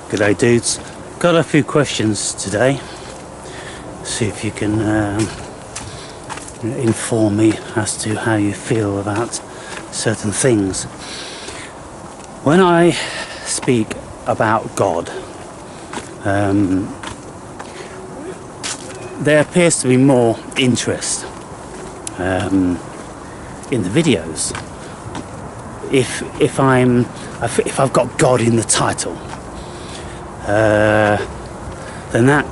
G'day dudes, got a few questions today. See if you can inform me as to how you feel about certain things. When I speak about God, there appears to be more interest in the videos if I've got God in the title. Then that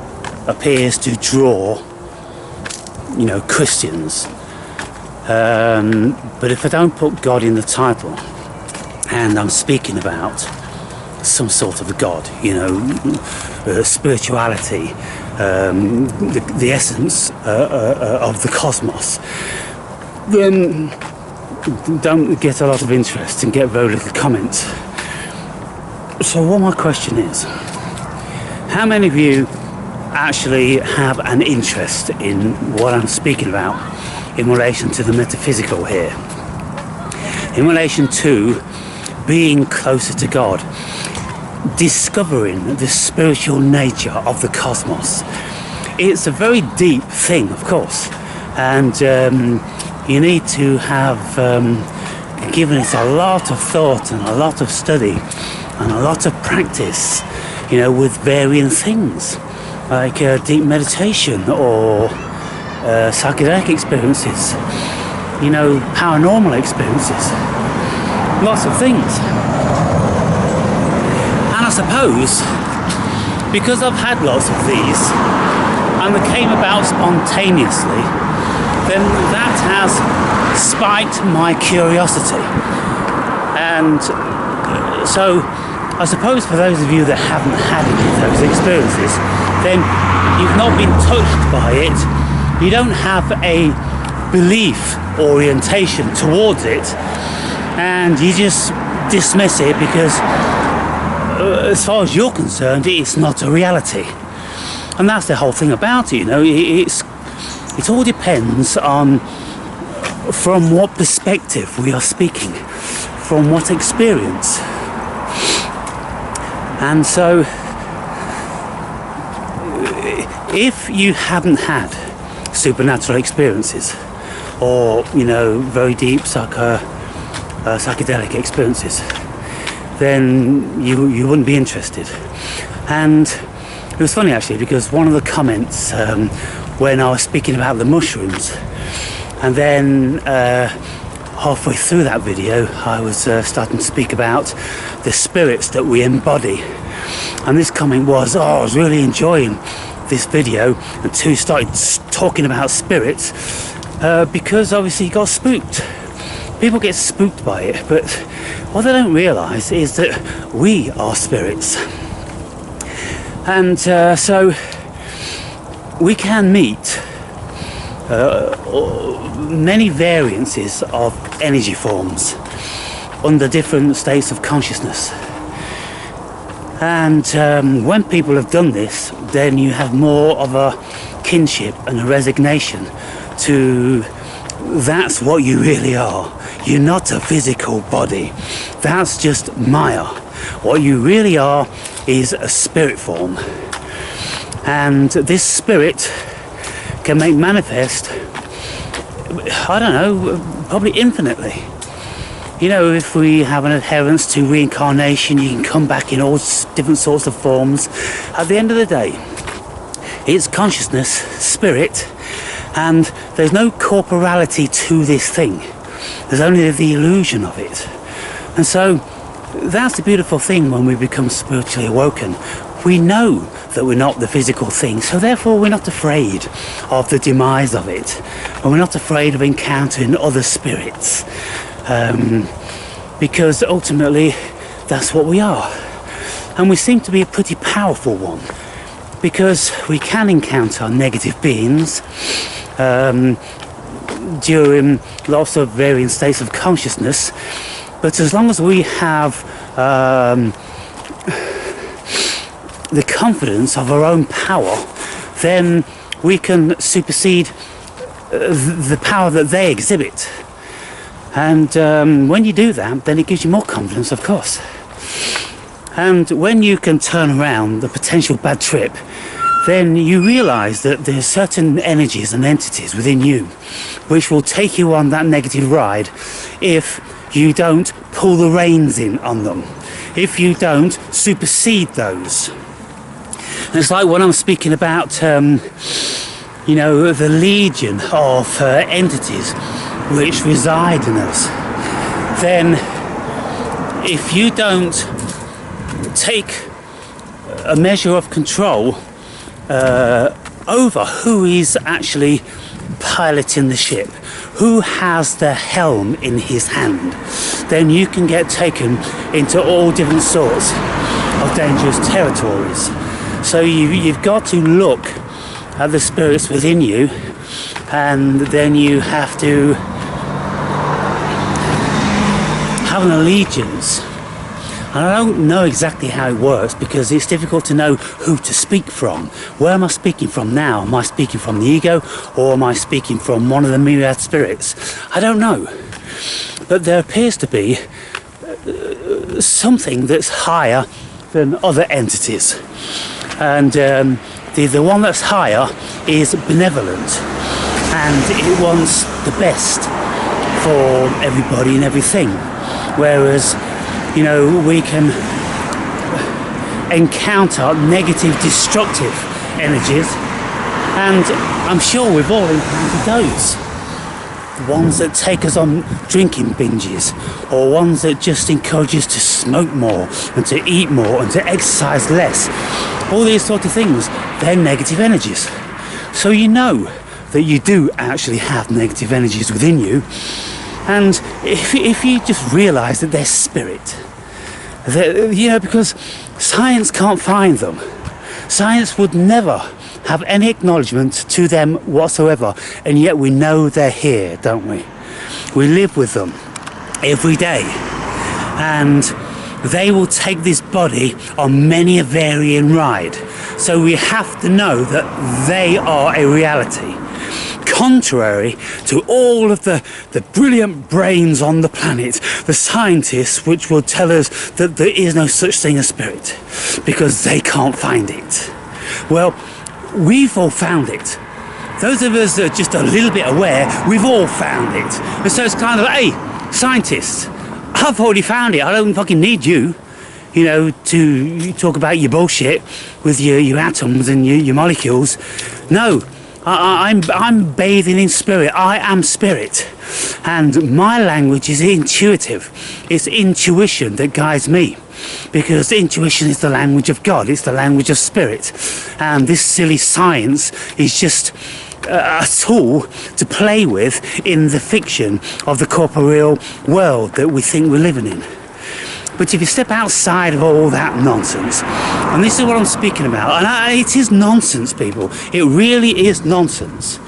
appears to draw, Christians. But if I don't put God in the title and I'm speaking about some sort of a God, spirituality, the essence of the cosmos, then don't get a lot of interest and get very little comments. So what my question is, how many of you actually have an interest in what I'm speaking about in relation to the metaphysical here, in relation to being closer to God, discovering the spiritual nature of the cosmos? It's a very deep thing, of course, and you need to have given it a lot of thought and a lot of study and a lot of practice, with varying things like deep meditation or psychedelic experiences, paranormal experiences, lots of things. And I suppose because I've had lots of these and they came about spontaneously, then that has spiked my curiosity. And so I suppose for those of you that haven't had any of those experiences, then you've not been touched by it, you don't have a belief orientation towards it, and you just dismiss it because as far as you're concerned, it's not a reality. And that's the whole thing about it, it all depends on from what perspective we are speaking, from what experience. And so if you haven't had supernatural experiences or very deep psychedelic experiences, then you wouldn't be interested. And it was funny actually, because one of the comments when I was speaking about the mushrooms, and then halfway through that video I was starting to speak about the spirits that we embody, and this comment was, I was really enjoying this video until you started talking about spirits, because obviously you got spooked. People get spooked by it, but what they don't realise is that we are spirits. And so we can meet many variances of energy forms under different states of consciousness. And when people have done this, then you have more of a kinship and a resignation to that's what you really are. You're not a physical body. That's just Maya. What you really are is a spirit form. And this spirit can make manifest, probably infinitely. If we have an adherence to reincarnation, you can come back in all different sorts of forms. At the end of the day, it's consciousness, spirit, and there's no corporality to this thing. There's only the illusion of it. And so that's the beautiful thing when we become spiritually awoken. We know that we're not the physical thing, so therefore we're not afraid of the demise of it, and we're not afraid of encountering other spirits, because ultimately that's what we are. And we seem to be a pretty powerful one, because we can encounter negative beings during lots of varying states of consciousness, but as long as we have the confidence of our own power, then we can supersede the power that they exhibit. And when you do that, then it gives you more confidence, of course. And when you can turn around the potential bad trip, then you realise that there's certain energies and entities within you which will take you on that negative ride if you don't pull the reins in on them, if you don't supersede those. And it's like when I'm speaking about, the legion of entities which reside in us, then if you don't take a measure of control over who is actually piloting the ship, who has the helm in his hand, then you can get taken into all different sorts of dangerous territories. So you've got to look at the spirits within you, and then you have to have an allegiance. And I don't know exactly how it works because it's difficult to know who to speak from. Where am I speaking from now? Am I speaking from the ego, or am I speaking from one of the myriad spirits? I don't know. But there appears to be something that's higher than other entities. And the one that's higher is benevolent, and it wants the best for everybody and everything. Whereas we can encounter negative, destructive energies, and I'm sure we've all encountered those. The ones that take us on drinking binges, or ones that just encourage us to smoke more, and to eat more, and to exercise less. All these sort of things, they're negative energies. So you know that you do actually have negative energies within you. And if you just realise that they're spirit, because science can't find them. Science would never have any acknowledgement to them whatsoever, and yet we know they're here, don't we? We live with them every day, and they will take this body on many a varying ride. So we have to know that they are a reality. Contrary to all of the brilliant brains on the planet, the scientists which will tell us that there is no such thing as spirit, because they can't find it. Well, we've all found it. Those of us that are just a little bit aware, we've all found it. And so it's kind of like, hey, scientists, I've already found it. I don't fucking need you, to talk about your bullshit with your atoms and your molecules. No. I'm bathing in spirit. I am spirit, and my language is intuitive. It's intuition that guides me, because intuition is the language of God. It's the language of spirit, and this silly science is just a tool to play with in the fiction of the corporeal world that we think we're living in. But if you step outside of all that nonsense, and this is what I'm speaking about, and it is nonsense, people. It really is nonsense.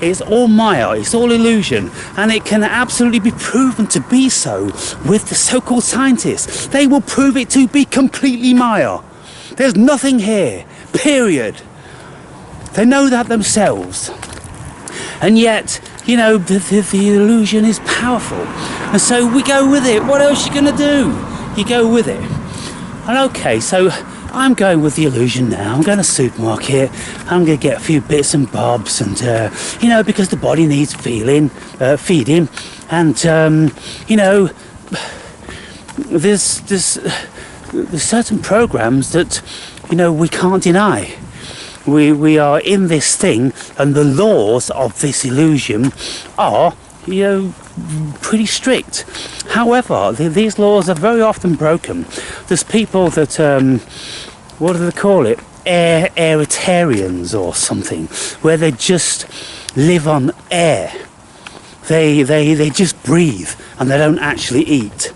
It's all Maya, it's all illusion, and it can absolutely be proven to be so with the so-called scientists. They will prove it to be completely Maya. There's nothing here, period. They know that themselves. And yet, the illusion is powerful. And so we go with it. What else are you going to do? You go with it. And okay, so I'm going with the illusion now. I'm going to the supermarket. I'm going to get a few bits and bobs, and because the body needs feeding, and there's certain programs that we can't deny. We are in this thing, and the laws of this illusion are pretty strict. However, these laws are very often broken. There's people that what do they call it, aeritarians or something, where they just live on air. They just breathe, and they don't actually eat.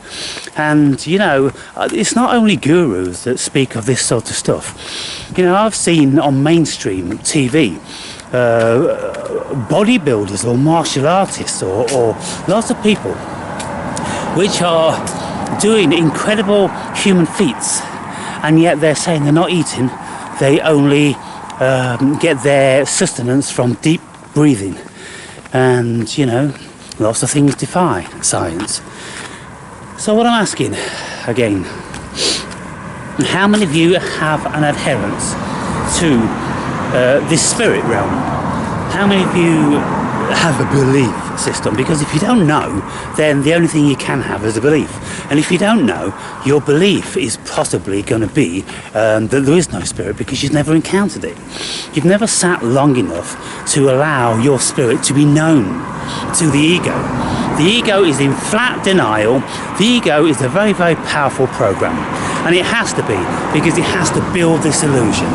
And it's not only gurus that speak of this sort of stuff. I've seen on mainstream TV bodybuilders or martial artists or lots of people which are doing incredible human feats, and yet they're saying they're not eating. They only get their sustenance from deep breathing, and lots of things defy science. So what I'm asking again, How many of you have an adherence to this spirit realm? How many of you have a belief system? Because if you don't know, then the only thing you can have is a belief. And if you don't know, your belief is possibly going to be that there is no spirit, because you've never encountered it. You've never sat long enough to allow your spirit to be known to the ego. The ego is in flat denial. The ego is a very, very powerful program. And it has to be, because it has to build this illusion.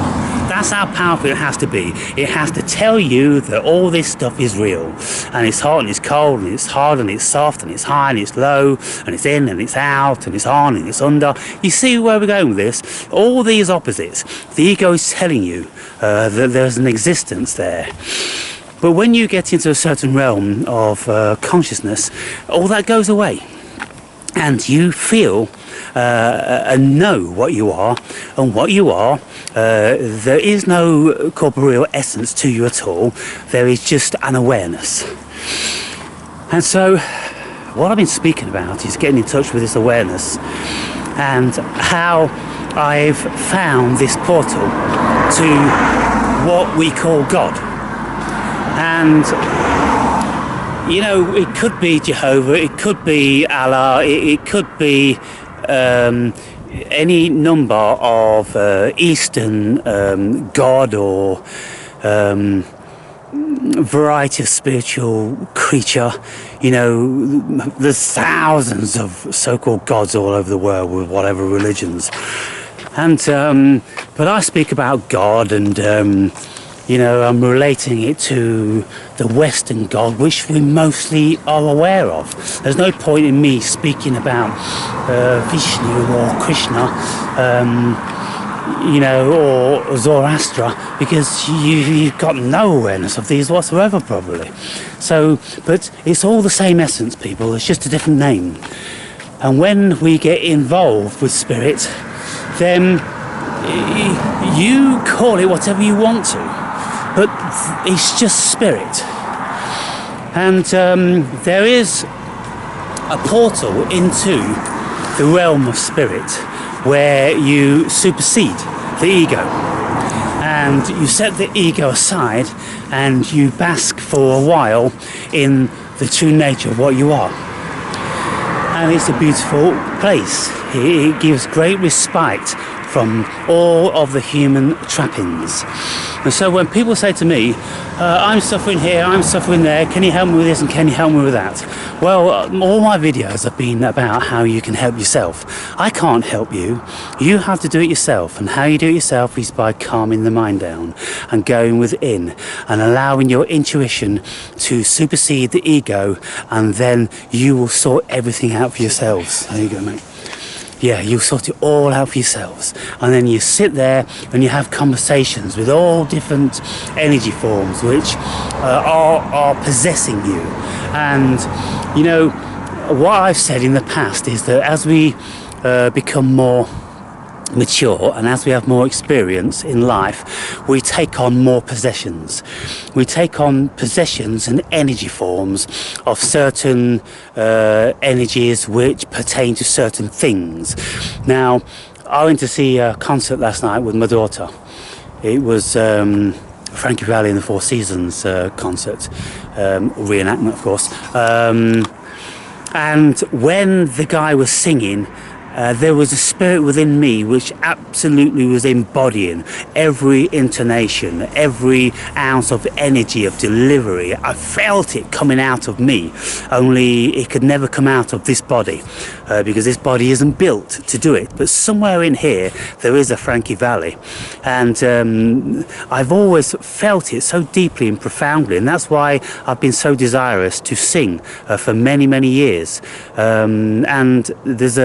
That's how powerful it has to be. It has to tell you that all this stuff is real. And it's hot and it's cold and it's hard and it's soft and it's high and it's low and it's in and it's out and it's on and it's under. You see where we're going with this? All these opposites. The ego is telling you that there's an existence there. But when you get into a certain realm of consciousness, all that goes away. And you feel and know what you are, and what you are, there is no corporeal essence to you at all. There is just an awareness. And so what I've been speaking about is getting in touch with this awareness, and how I've found this portal to what we call God. And you know, it could be Jehovah, it could be Allah, it could be any number of Eastern God or variety of spiritual creature. You know, there's thousands of so-called gods all over the world with whatever religions. And but I speak about God, and you know, I'm relating it to the Western God, which we mostly are aware of. There's no point in me speaking about Vishnu or Krishna, you know, or Zoroaster, because you've got no awareness of these whatsoever, probably. So, but it's all the same essence, people. It's just a different name. And when we get involved with spirit, then you call it whatever you want to. But it's just spirit. And there is a portal into the realm of spirit where you supersede the ego. And you set the ego aside and you bask for a while in the true nature of what you are. And it's a beautiful place. It gives great respite from all of the human trappings. And so when people say to me, I'm suffering here, I'm suffering there, can you help me with this and can you help me with that? Well, all my videos have been about how you can help yourself. I can't help you. You have to do it yourself. And how you do it yourself is by calming the mind down and going within and allowing your intuition to supersede the ego, and then you will sort everything out for yourselves. There you go, mate. Yeah, you sort it all out for yourselves, and then you sit there and you have conversations with all different energy forms which are possessing you. And you know, what I've said in the past is that as we become more mature and as we have more experience in life, we take on more possessions. We take on possessions and energy forms of certain energies which pertain to certain things. Now, I went to see a concert last night with my daughter. It was Frankie Valli and the Four Seasons concert, reenactment of course. And when the guy was singing, there was a spirit within me which absolutely was embodying every intonation, every ounce of energy of delivery. I felt it coming out of me, only it could never come out of this body, because this body isn't built to do it. But somewhere in here there is a Frankie Valli, and I've always felt it so deeply and profoundly, and that's why I've been so desirous to sing for many, many years. And there's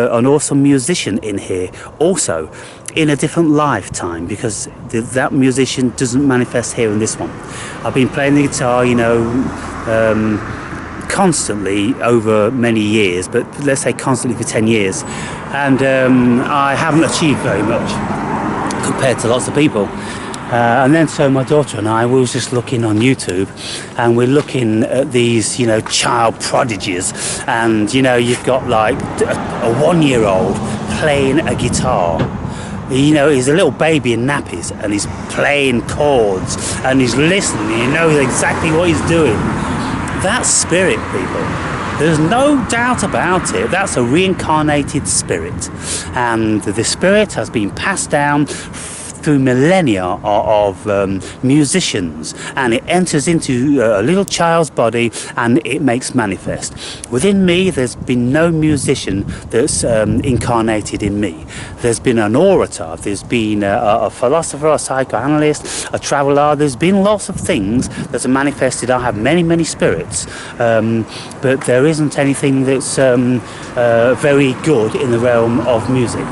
an awesome musician in here also in a different lifetime, because that musician doesn't manifest here in this one. I've been playing the guitar, you know, constantly over many years, but let's say constantly for 10 years, and I haven't achieved very much compared to lots of people. And then so my daughter and I, we was just looking on YouTube, and we're looking at these, you know, child prodigies, and you know, you've got like a 1-year-old playing a guitar. You know, he's a little baby in nappies and he's playing chords and he's listening, he knows exactly what he's doing. That's spirit, people. There's no doubt about it. That's a reincarnated spirit, and the spirit has been passed down through millennia of musicians, and it enters into a little child's body and it makes manifest. Within me, there's been no musician that's incarnated in me. There's been an orator, there's been a philosopher, a psychoanalyst, a traveller. There's been lots of things that are manifested. I have many spirits, but there isn't anything that's very good in the realm of music.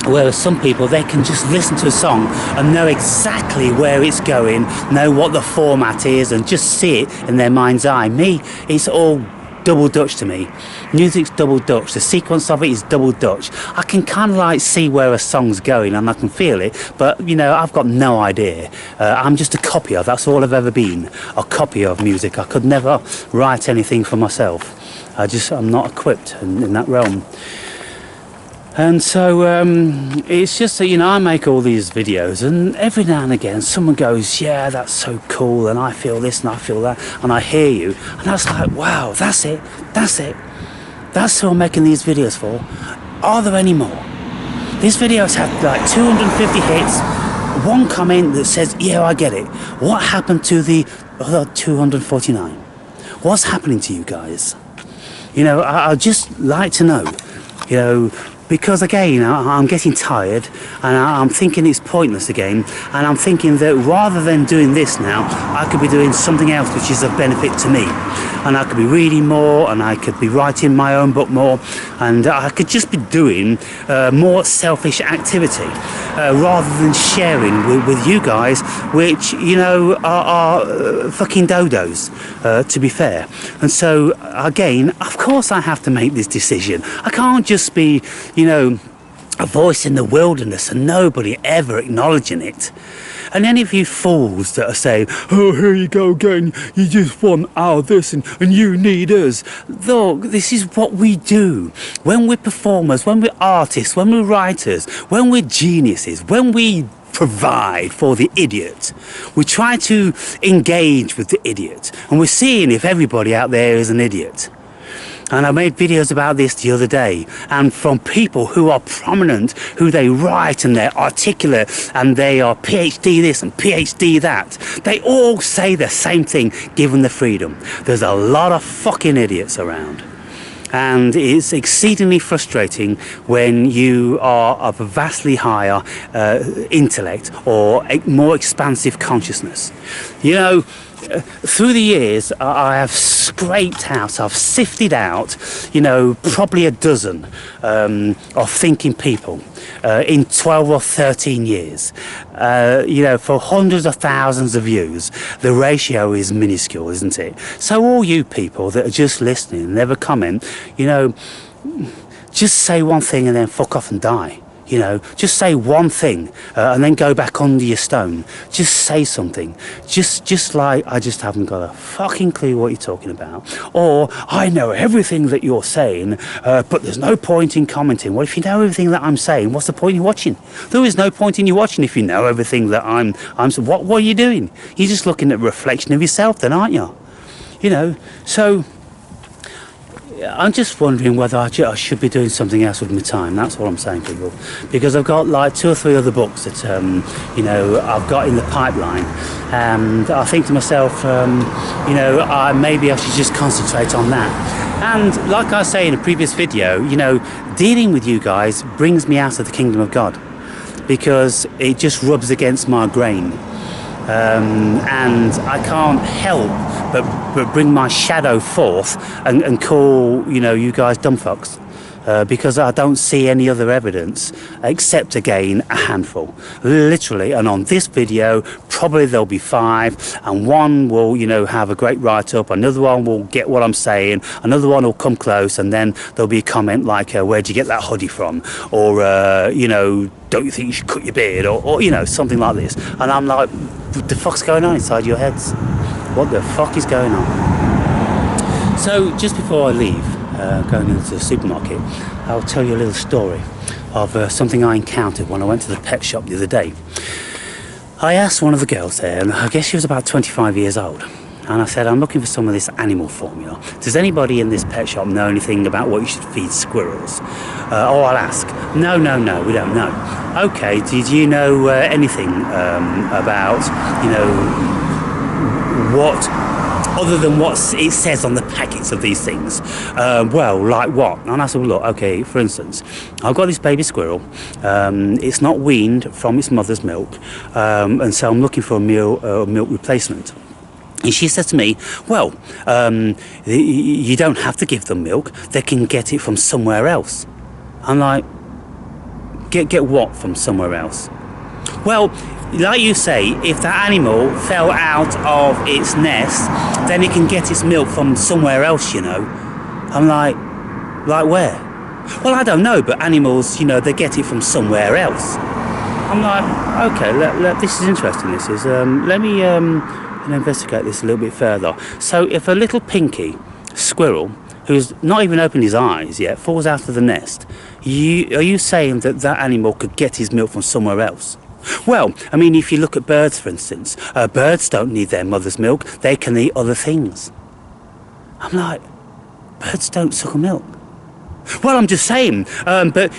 Whereas some people, they can just listen to a song and know exactly where it's going, know what the format is, and just see it in their mind's eye. Me, it's all double Dutch to me. Music's double Dutch. The sequence of it is double Dutch. I can kind of like see where a song's going and I can feel it, but you know, I've got no idea. I'm just a copier. That's all I've ever been, a copy of music. I could never write anything for myself. I'm not equipped in that realm. And so it's just that, you know, I make all these videos and every now and again someone goes, yeah, that's so cool, and I feel this and I feel that, and I hear you, and that's like, wow, that's it, that's who I'm making these videos for. Are there any more? This video's had like 250 hits, one comment that says, yeah, I get it. What happened to the other 249? What's happening to you guys? You know, I'd just like to know, you know, because again, I'm getting tired and I'm thinking it's pointless again, and I'm thinking that rather than doing this now, I could be doing something else which is of benefit to me, and I could be reading more, and I could be writing my own book more, and I could just be doing more selfish activity rather than sharing with you guys, which, you know, are fucking dodos, to be fair. And so again, of course I have to make this decision. I can't just be, you know, a voice in the wilderness and nobody ever acknowledging it. And any of you fools that are saying, oh, here you go again, you just want our this and you need us. Look, this is what we do. When we're performers, when we're artists, when we're writers, when we're geniuses, when we provide for the idiot, we try to engage with the idiot, and we're seeing if everybody out there is an idiot. And I made videos about this the other day, and from people who are prominent, who they write and they're articulate and they are PhD this and PhD that, they all say the same thing, given the freedom. There's a lot of fucking idiots around. And it's exceedingly frustrating when you are of a vastly higher intellect or a more expansive consciousness. You know, through the years, I have scraped out, I've sifted out, you know, probably a dozen of thinking people in 12 or 13 years. You know, for hundreds of thousands of views, the ratio is minuscule, isn't it? So all you people that are just listening and never comment, you know, just say one thing and then fuck off and die. You know, just say one thing and then go back under your stone. Just say something. Just like, I just haven't got a fucking clue what you're talking about. Or, I know everything that you're saying, but there's no point in commenting. Well, if you know everything that I'm saying, what's the point in watching? There is no point in you watching if you know everything that I'm what are you doing? You're just looking at a reflection of yourself then, aren't you? You know, so I'm just wondering whether I should be doing something else with my time. That's what I'm saying, people. Because I've got like 2 or 3 other books that, you know, I've got in the pipeline. And I think to myself, you know, maybe I should just concentrate on that. And like I say in a previous video, you know, dealing with you guys brings me out of the kingdom of God. Because it just rubs against my grain. And I can't help but bring my shadow forth and call, you know, you guys dumb fucks, because I don't see any other evidence except, again, a handful, literally. And on this video, probably there'll be 5, and one will, you know, have a great write-up, another one will get what I'm saying, another one will come close, and then there'll be a comment like, where'd you get that hoodie from? Or, you know, don't you think you should cut your beard? Or, you know, something like this. And I'm like, what the fuck's going on inside your heads? What the fuck is going on? So just before I leave, going into the supermarket, I'll tell you a little story of something I encountered when I went to the pet shop the other day. I asked one of the girls there, and I guess she was about 25 years old, and I said, I'm looking for some of this animal formula. Does anybody in this pet shop know anything about what you should feed squirrels? I'll ask. No, we don't know. Okay, did you know anything about, what, other than what it says on the packets of these things? Well, like what? And I said, well, look, okay, for instance, I've got this baby squirrel. It's not weaned from its mother's milk, and so I'm looking for a milk replacement. And she says to me, well, you don't have to give them milk. They can get it from somewhere else. I'm like, get what from somewhere else? Well, like you say, if that animal fell out of its nest, then it can get its milk from somewhere else, I'm like where? Well, I don't know, but animals, they get it from somewhere else. I'm like, okay, this is interesting. This is, let me investigate this a little bit further. So if a little pinky squirrel, who's not even opened his eyes yet, falls out of the nest, are you saying that animal could get his milk from somewhere else? Well, I mean, if you look at birds, for instance, birds don't need their mother's milk. They can eat other things. I'm like, birds don't suckle milk. Well, I'm just saying, but,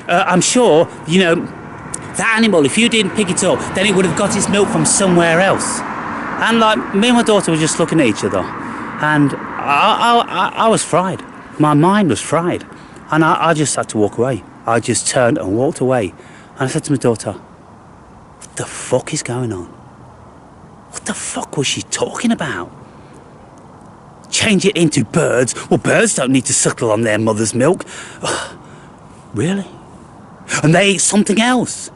I'm sure, that animal, if you didn't pick it up, then it would have got its milk from somewhere else. And, me and my daughter were just looking at each other, and I was fried. My mind was fried. And I just had to walk away. I just turned and walked away. And I said to my daughter, what the fuck is going on? What the fuck was she talking about? Change it into birds. Well, birds don't need to suckle on their mother's milk. Really? And they eat something else.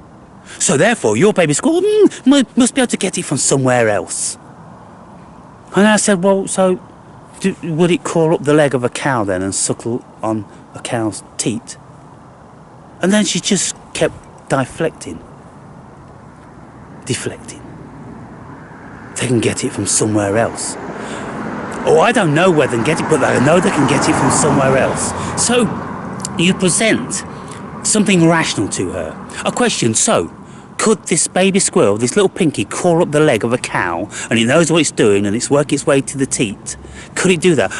So therefore, your baby squirrel must be able to get it from somewhere else. And I said, well, so would it crawl up the leg of a cow then and suckle on a cow's teat? And then she just kept deflecting. They can get it from somewhere else. Oh, I don't know where they can get it, but I know they can get it from somewhere else. So you present something rational to her. A question, so could this baby squirrel, this little pinky, crawl up the leg of a cow and it knows what it's doing and it's working its way to the teat? Could it do that?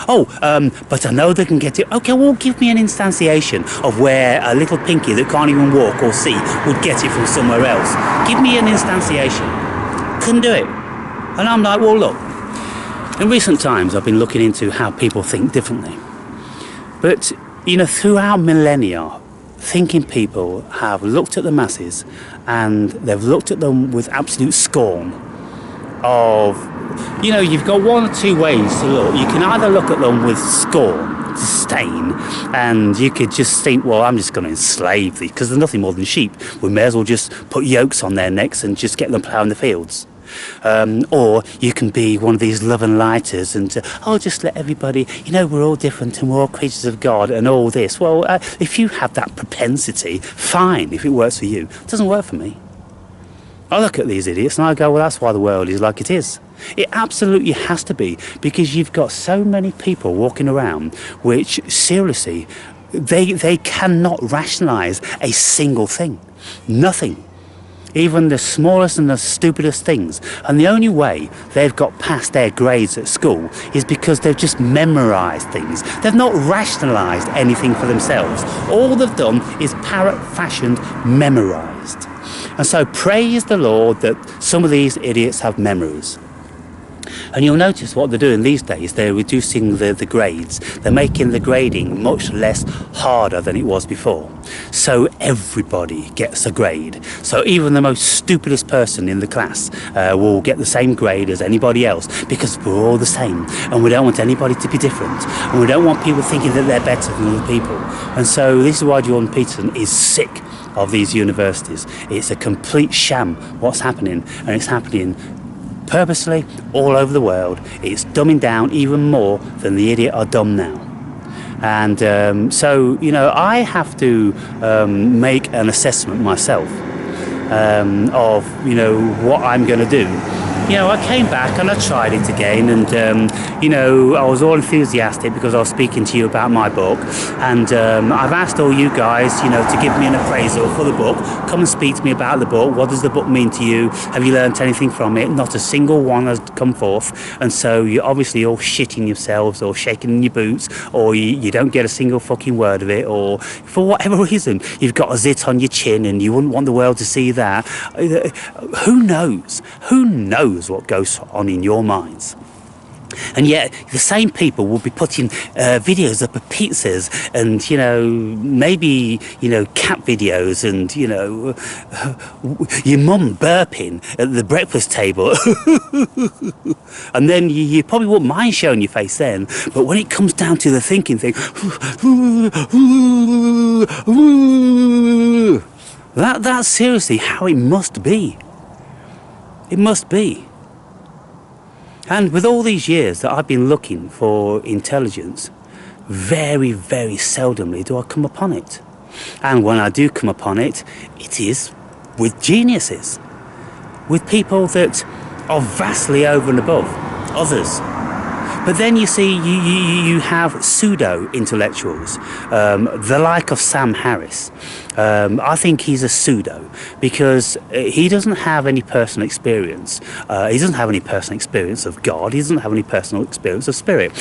But I know they can get it. Okay, well, give me an instantiation of where a little pinky that can't even walk or see would get it from somewhere else. Give me an instantiation. Couldn't do it. And I'm like, well, look, in recent times I've been looking into how people think differently. But, throughout millennia, thinking people have looked at the masses and they've looked at them with absolute scorn of, you've got one or two ways to look. You can either look at them with scorn, disdain, and you could just think, well, I'm just going to enslave these because they're nothing more than sheep. We may as well just put yokes on their necks and just get them ploughing the fields. Or you can be one of these love and lighters and just let everybody, we're all different and we're all creatures of God and all this. Well, if you have that propensity, fine, if it works for you. It doesn't work for me. I look at these idiots and I go, well, that's why the world is like it is. It absolutely has to be, because you've got so many people walking around which, seriously, they cannot rationalise a single thing. Nothing. Even the smallest and the stupidest things. And the only way they've got past their grades at school is because they've just memorised things. They've not rationalised anything for themselves. All they've done is parrot-fashioned memorised. And so praise the Lord that some of these idiots have memories. And you'll notice what they're doing these days, they're reducing the grades. They're making the grading much less harder than it was before. So everybody gets a grade. So even the most stupidest person in the class will get the same grade as anybody else, because we're all the same. And we don't want anybody to be different. And we don't want people thinking that they're better than other people. And so this is why Jordan Peterson is sick of these universities. It's a complete sham what's happening, and it's happening purposely all over the world. It's dumbing down even more than the idiot are dumb now. And so, I have to make an assessment myself of, what I'm going to do I came back and I tried it again, and I was all enthusiastic because I was speaking to you about my book, and I've asked all you guys, to give me an appraisal for the book. Come and speak to me about the book. What does the book mean to you? Have you learnt anything from it? Not a single one has come forth, and so you're obviously all shitting yourselves or shaking in your boots, or you don't get a single fucking word of it, or for whatever reason you've got a zit on your chin and you wouldn't want the world to see that. Who knows? Who knows what goes on in your minds? And yet the same people will be putting videos up of pizzas and, maybe, cat videos and, your mum burping at the breakfast table. And then you probably wouldn't mind showing your face then. But when it comes down to the thinking thing, that's seriously how it must be. It must be. And with all these years that I've been looking for intelligence, very, very seldomly do I come upon it. And when I do come upon it, it is with geniuses, with people that are vastly over and above others. But then you see, you have pseudo-intellectuals, the like of Sam Harris. I think he's a pseudo because he doesn't have any personal experience. He doesn't have any personal experience of God. He doesn't have any personal experience of spirit.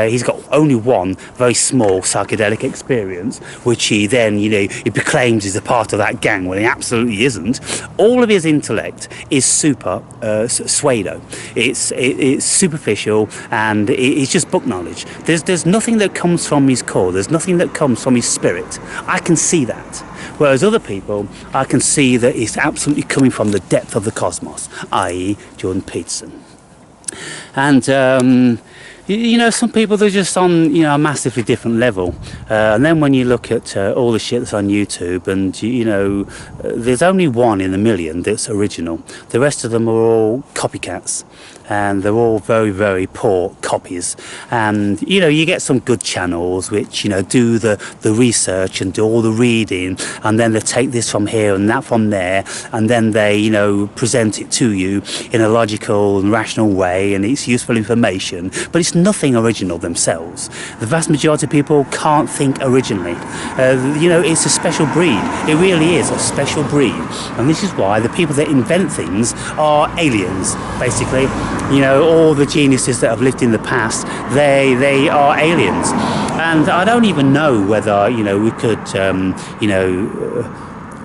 He's got only one very small psychedelic experience, which he then, he proclaims is a part of that gang when he absolutely isn't. All of his intellect is super pseudo. It's superficial, and it's just book knowledge. There's nothing that comes from his core. There's nothing that comes from his spirit. I can see that. Whereas other people, I can see that it's absolutely coming from the depth of the cosmos, i.e. Jordan Peterson. And, some people, they're just on, a massively different level. And then when you look at all the shit that's on YouTube, and, there's only one in a million that's original. The rest of them are all copycats. And they're all very, very poor copies. And, you get some good channels which, do the research and do all the reading, and then they take this from here and that from there, and then they, present it to you in a logical and rational way, and it's useful information, but it's nothing original themselves. The vast majority of people can't think originally. It's a special breed. It really is a special breed. And this is why the people that invent things are aliens, basically. All the geniuses that have lived in the past, they are aliens. And I don't even know whether, we could,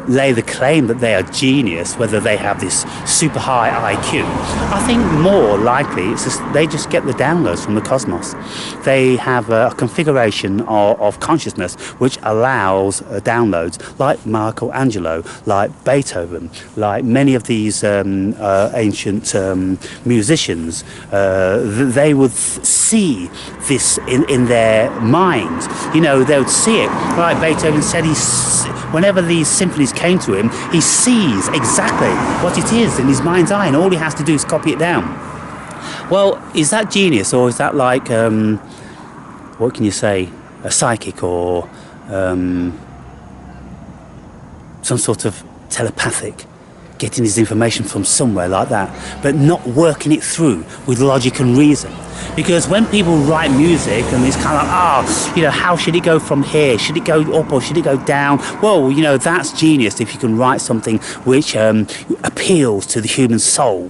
lay the claim that they are genius, whether they have this super high IQ. I think more likely it's just, they just get the downloads from the cosmos. They have a configuration of consciousness which allows downloads, like Michelangelo, like Beethoven, like many of these ancient musicians. They would see this in their minds. They would see it. Like Beethoven said, whenever these symphonies came to him, he sees exactly what it is in his mind's eye, and all he has to do is copy it down. Well, is that genius, or is that like, what can you say, a psychic, or some sort of telepathic, getting his information from somewhere like that, but not working it through with logic and reason? Because when people write music, and it's kind of like, how should it go from here? Should it go up or should it go down? Well, that's genius if you can write something which appeals to the human soul,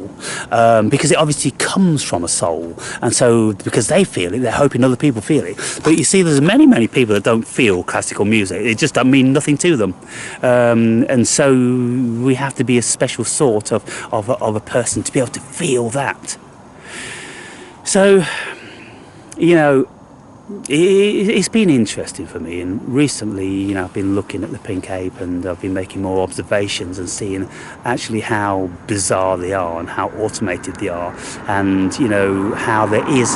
because it obviously comes from a soul. And so, because they feel it, they're hoping other people feel it. But you see, there's many, many people that don't feel classical music. It just doesn't mean nothing to them. And so we have to be a special sort of a person to be able to feel that. So, it's been interesting for me, and recently, I've been looking at the pink ape, and I've been making more observations and seeing actually how bizarre they are and how automated they are, and how there is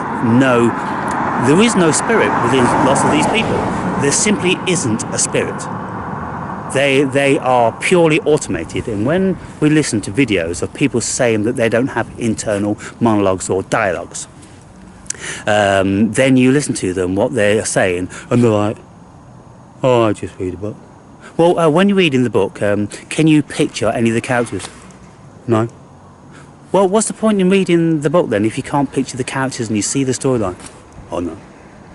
no spirit within lots of these people. There simply isn't a spirit. They are purely automated, and when we listen to videos of people saying that they don't have internal monologues or dialogues, then you listen to them, what they're saying, and they're like, oh, I just read a book. Well, when you're reading the book, can you picture any of the characters? No. Well, what's the point in reading the book then if you can't picture the characters and you see the storyline? Oh no,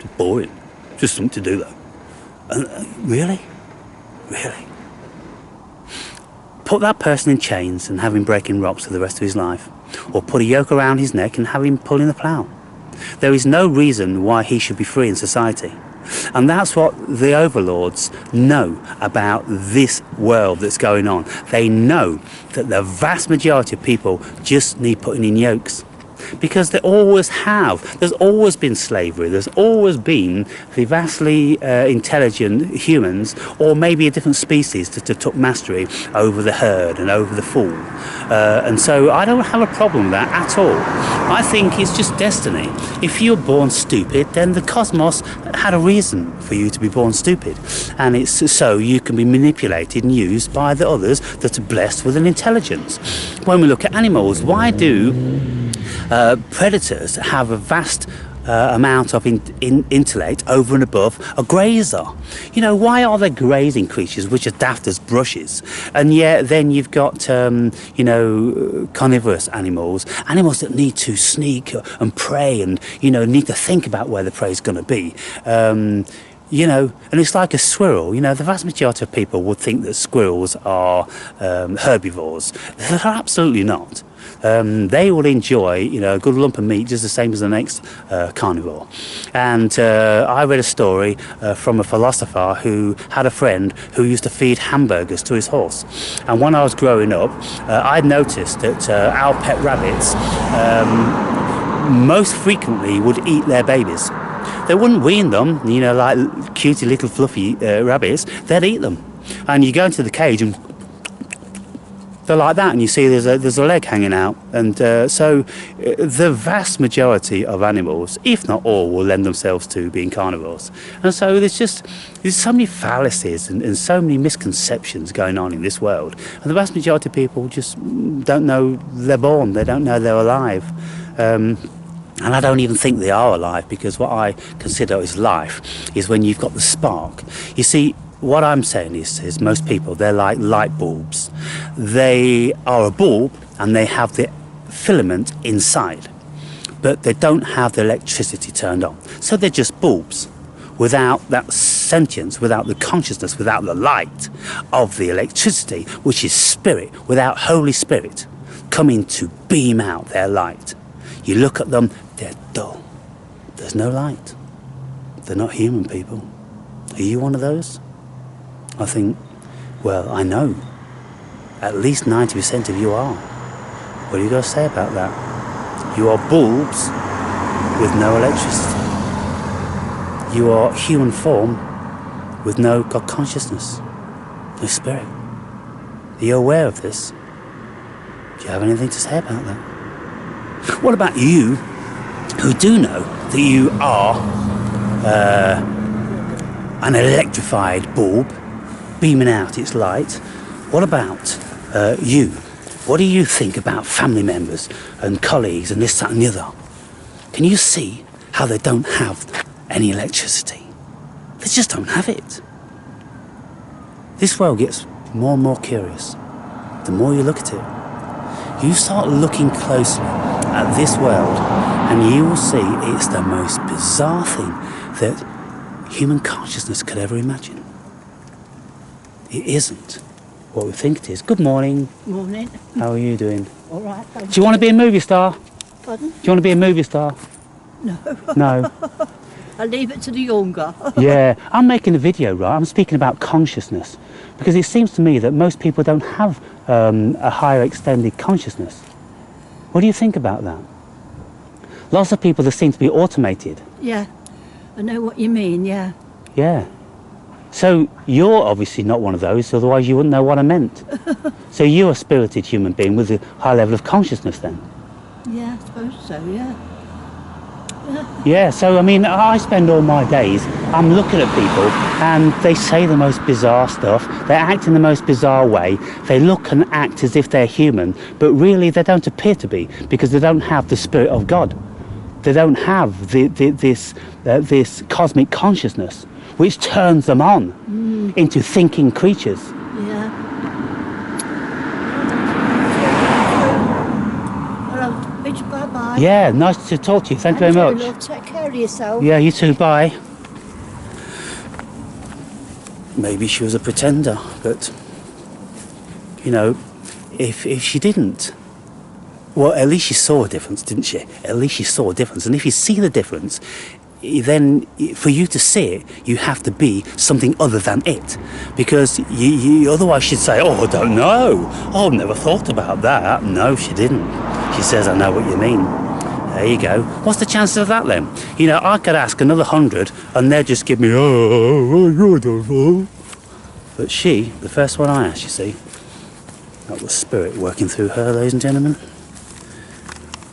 it's boring. Just something to do though. Really? Really? Put that person in chains and have him breaking rocks for the rest of his life. Or put a yoke around his neck and have him pulling the plough. There is no reason why he should be free in society. And that's what the overlords know about this world that's going on. They know that the vast majority of people just need putting in yokes. Because they always have. There's always been slavery. There's always been the vastly intelligent humans, or maybe a different species that took mastery over the herd and over the fool. And so I don't have a problem with that at all. I think it's just destiny. If you're born stupid, then the cosmos had a reason for you to be born stupid. And it's so you can be manipulated and used by the others that are blessed with an intelligence. When we look at animals, why do predators have a vast amount of intellect over and above a grazer? You know, why are there grazing creatures which are daft as brushes? And yet then you've got, you know, carnivorous animals that need to sneak and prey and, you know, need to think about where the prey is going to be. You know, and it's like a squirrel. You know, the vast majority of people would think that squirrels are herbivores. They're absolutely not. They will enjoy, you know, a good lump of meat just the same as the next carnivore. And I read a story from a philosopher who had a friend who used to feed hamburgers to his horse. And when I was growing up, I noticed that our pet rabbits most frequently would eat their babies. They wouldn't wean them, you know, like cutie little fluffy rabbits. They'd eat them. And you go into the cage and they're like that, and you see there's a leg hanging out. And so the vast majority of animals, if not all, will lend themselves to being carnivores. And so there's so many fallacies and so many misconceptions going on in this world. And the vast majority of people just don't know they're born. They don't know they're alive. And I don't even think they are alive, because what I consider as life is when you've got the spark. You see, what I'm saying is most people, they're like light bulbs. They are a bulb and they have the filament inside, but they don't have the electricity turned on. So they're just bulbs without that sentience, without the consciousness, without the light of the electricity, which is spirit, without Holy Spirit coming to beam out their light. You look at them, they're dull. There's no light. They're not human people. Are you one of those? I think, well, I know. At least 90% of you are. What are you going to say about that? You are bulbs with no electricity. You are human form with no God consciousness, no spirit. Are you aware of this? Do you have anything to say about that? What about you, who do know that you are an electrified bulb beaming out its light? What about you? What do you think about family members and colleagues and this, that and the other? Can you see how they don't have any electricity? They just don't have it. This world gets more and more curious the more you look at it. You start looking closely at this world and you will see it's the most bizarre thing that human consciousness could ever imagine. It isn't what we think it is. Good morning. Morning. How are you doing? All right. Thank Do you want to be a movie star? Pardon? Do you want to be a movie star? No. No. I leave it to the younger. Yeah, I'm making a video, right? I'm speaking about consciousness, because it seems to me that most people don't have a higher extended consciousness. What do you think about that? Lots of people that seem to be automated. Yeah, I know what you mean, yeah. Yeah. So you're obviously not one of those, otherwise you wouldn't know what I meant. So you're a spirited human being with a high level of consciousness then? Yeah, I suppose so, yeah. Yeah, so I mean, I spend all my days, I'm looking at people and they say the most bizarre stuff, they act in the most bizarre way, they look and act as if they're human, but really they don't appear to be, because they don't have the Spirit of God. They don't have this cosmic consciousness, which turns them on into thinking creatures. Yeah. Bye. Yeah, nice to talk to you. Thank you very And much. love, take care of yourself. Yeah, you too. Bye. Maybe she was a pretender, but you know, if she didn't, well, at least she saw a difference, didn't she? At least she saw a difference. And if you see the difference, then for you to see it, you have to be something other than it. Because you otherwise she'd say, oh, I don't know. Oh, I've never thought about that. No, she didn't. She says, I know what you mean. There you go. What's the chances of that then? You know, I could ask another 100 and they'd just give me, oh, I don't know. But she, the first one I asked, you see, that was spirit working through her, ladies and gentlemen.